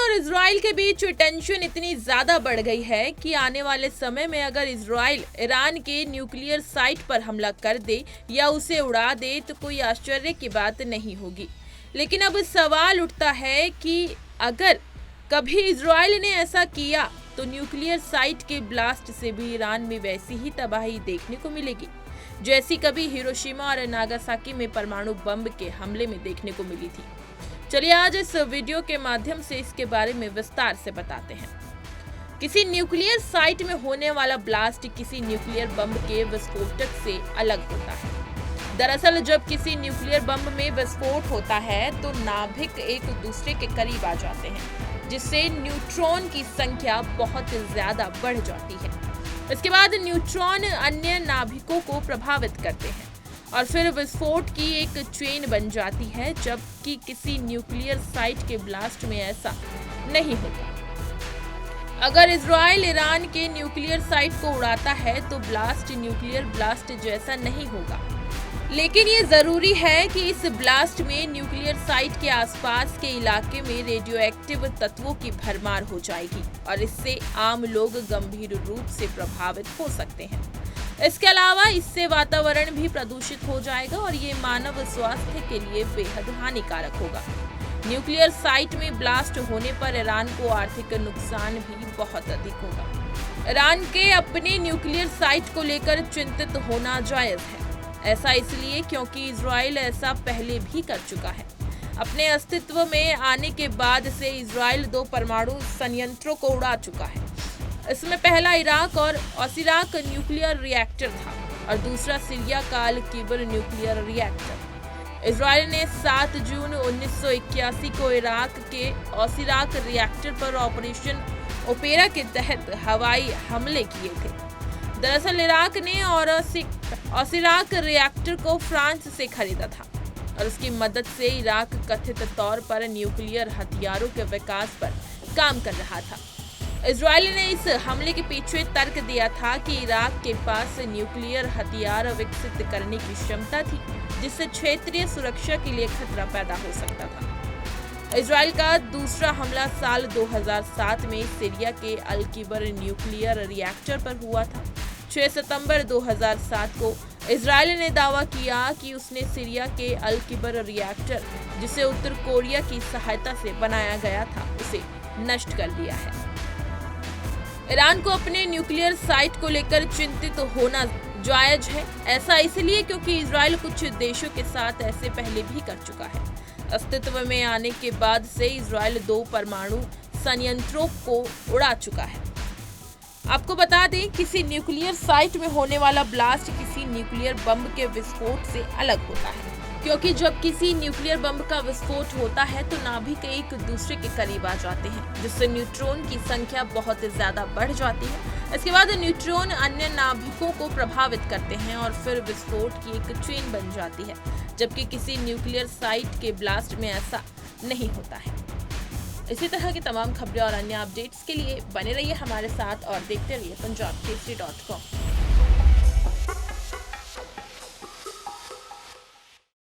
और इजराइल के बीच टेंशन इतनी ज्यादा बढ़ गई है कि आने वाले समय में अगर इजराइल ईरान के न्यूक्लियर साइट पर हमला कर दे या उसे उड़ा दे तो कोई आश्चर्य की बात नहीं होगी। लेकिन अब सवाल उठता है कि अगर कभी इजराइल ने ऐसा किया तो न्यूक्लियर साइट के ब्लास्ट से भी ईरान में वैसी ही तबाही देखने को मिलेगी जैसी कभी हिरोशिमा और नागासाकी में परमाणु बम के हमले में देखने को मिली थी। चलिए आज इस वीडियो के माध्यम से इसके बारे में विस्तार से बताते हैं। किसी न्यूक्लियर साइट में होने वाला ब्लास्ट किसी न्यूक्लियर बम के विस्फोटक से अलग होता है। दरअसल जब किसी न्यूक्लियर बम में विस्फोट होता है तो नाभिक एक दूसरे के करीब आ जाते हैं, जिससे न्यूट्रॉन की संख्या बहुत ज्यादा बढ़ जाती है। इसके बाद न्यूट्रॉन अन्य नाभिकों को प्रभावित करते हैं और फिर विस्फोट की एक चेन बन जाती है, जबकि किसी न्यूक्लियर साइट के ब्लास्ट में ऐसा नहीं होता। अगर इजराइल ईरान के न्यूक्लियर साइट को उड़ाता है तो ब्लास्ट न्यूक्लियर ब्लास्ट जैसा नहीं होगा, लेकिन ये जरूरी है कि इस ब्लास्ट में न्यूक्लियर साइट के आसपास के इलाके में रेडियोएक्टिव तत्वों की भरमार हो जाएगी और इससे आम लोग गंभीर रूप से प्रभावित हो सकते हैं। इसके अलावा इससे वातावरण भी प्रदूषित हो जाएगा और ये मानव स्वास्थ्य के लिए बेहद हानिकारक होगा। न्यूक्लियर साइट में ब्लास्ट होने पर ईरान को आर्थिक नुकसान भी बहुत अधिक होगा। ईरान के अपने न्यूक्लियर साइट को लेकर चिंतित होना जायज है। ऐसा इसलिए क्योंकि इजराइल ऐसा पहले भी कर चुका है। अपने अस्तित्व में आने के बाद से इजराइल 2 परमाणु संयंत्रों को उड़ा चुका है। इसमें पहला इराक और ओसिराक न्यूक्लियर रिएक्टर था और दूसरा सीरिया का अल किबर न्यूक्लियर रिएक्टर। इजराइल ने 7 जून 1981 को इराक के ओसिराक रिएक्टर पर ऑपरेशन ओपेरा के तहत हवाई हमले किए थे। दरअसल इराक ने ओसिराक रिएक्टर को फ्रांस से खरीदा था और उसकी मदद से इराक कथित तौर पर न्यूक्लियर हथियारों के विकास पर काम कर रहा था। इजराइल ने इस हमले के पीछे तर्क दिया था कि इराक के पास न्यूक्लियर हथियार विकसित करने की क्षमता थी, जिससे क्षेत्रीय सुरक्षा के लिए खतरा पैदा हो सकता था। इजराइल का दूसरा हमला साल 2007 में सीरिया के अल किबर न्यूक्लियर रिएक्टर पर हुआ था। 6 सितंबर 2007 को इजराइल ने दावा किया कि उसने सीरिया के अल किबर रिएक्टर, जिसे उत्तर कोरिया की सहायता से बनाया गया था, उसे नष्ट कर दिया है। ईरान को अपने न्यूक्लियर साइट को लेकर चिंतित होना जायज है। ऐसा इसलिए क्योंकि इजराइल कुछ देशों के साथ ऐसे पहले भी कर चुका है। अस्तित्व में आने के बाद से इजराइल 2 परमाणु संयंत्रों को उड़ा चुका है। आपको बता दें, किसी न्यूक्लियर साइट में होने वाला ब्लास्ट किसी न्यूक्लियर बम के विस्फोट से अलग होता है, क्योंकि जब किसी न्यूक्लियर बम का विस्फोट होता है तो नाभिक एक दूसरे के करीब आ जाते हैं, जिससे न्यूट्रॉन की संख्या बहुत ज्यादा बढ़ जाती है। इसके बाद न्यूट्रॉन अन्य नाभिकों को प्रभावित करते हैं और फिर विस्फोट की एक चेन बन जाती है, जबकि किसी न्यूक्लियर साइट के ब्लास्ट में ऐसा नहीं होता है। इसी तरह की तमाम खबरें और अन्य अपडेट्स के लिए बने रहिए हमारे साथ और देखते रहिए punjabkesari.com।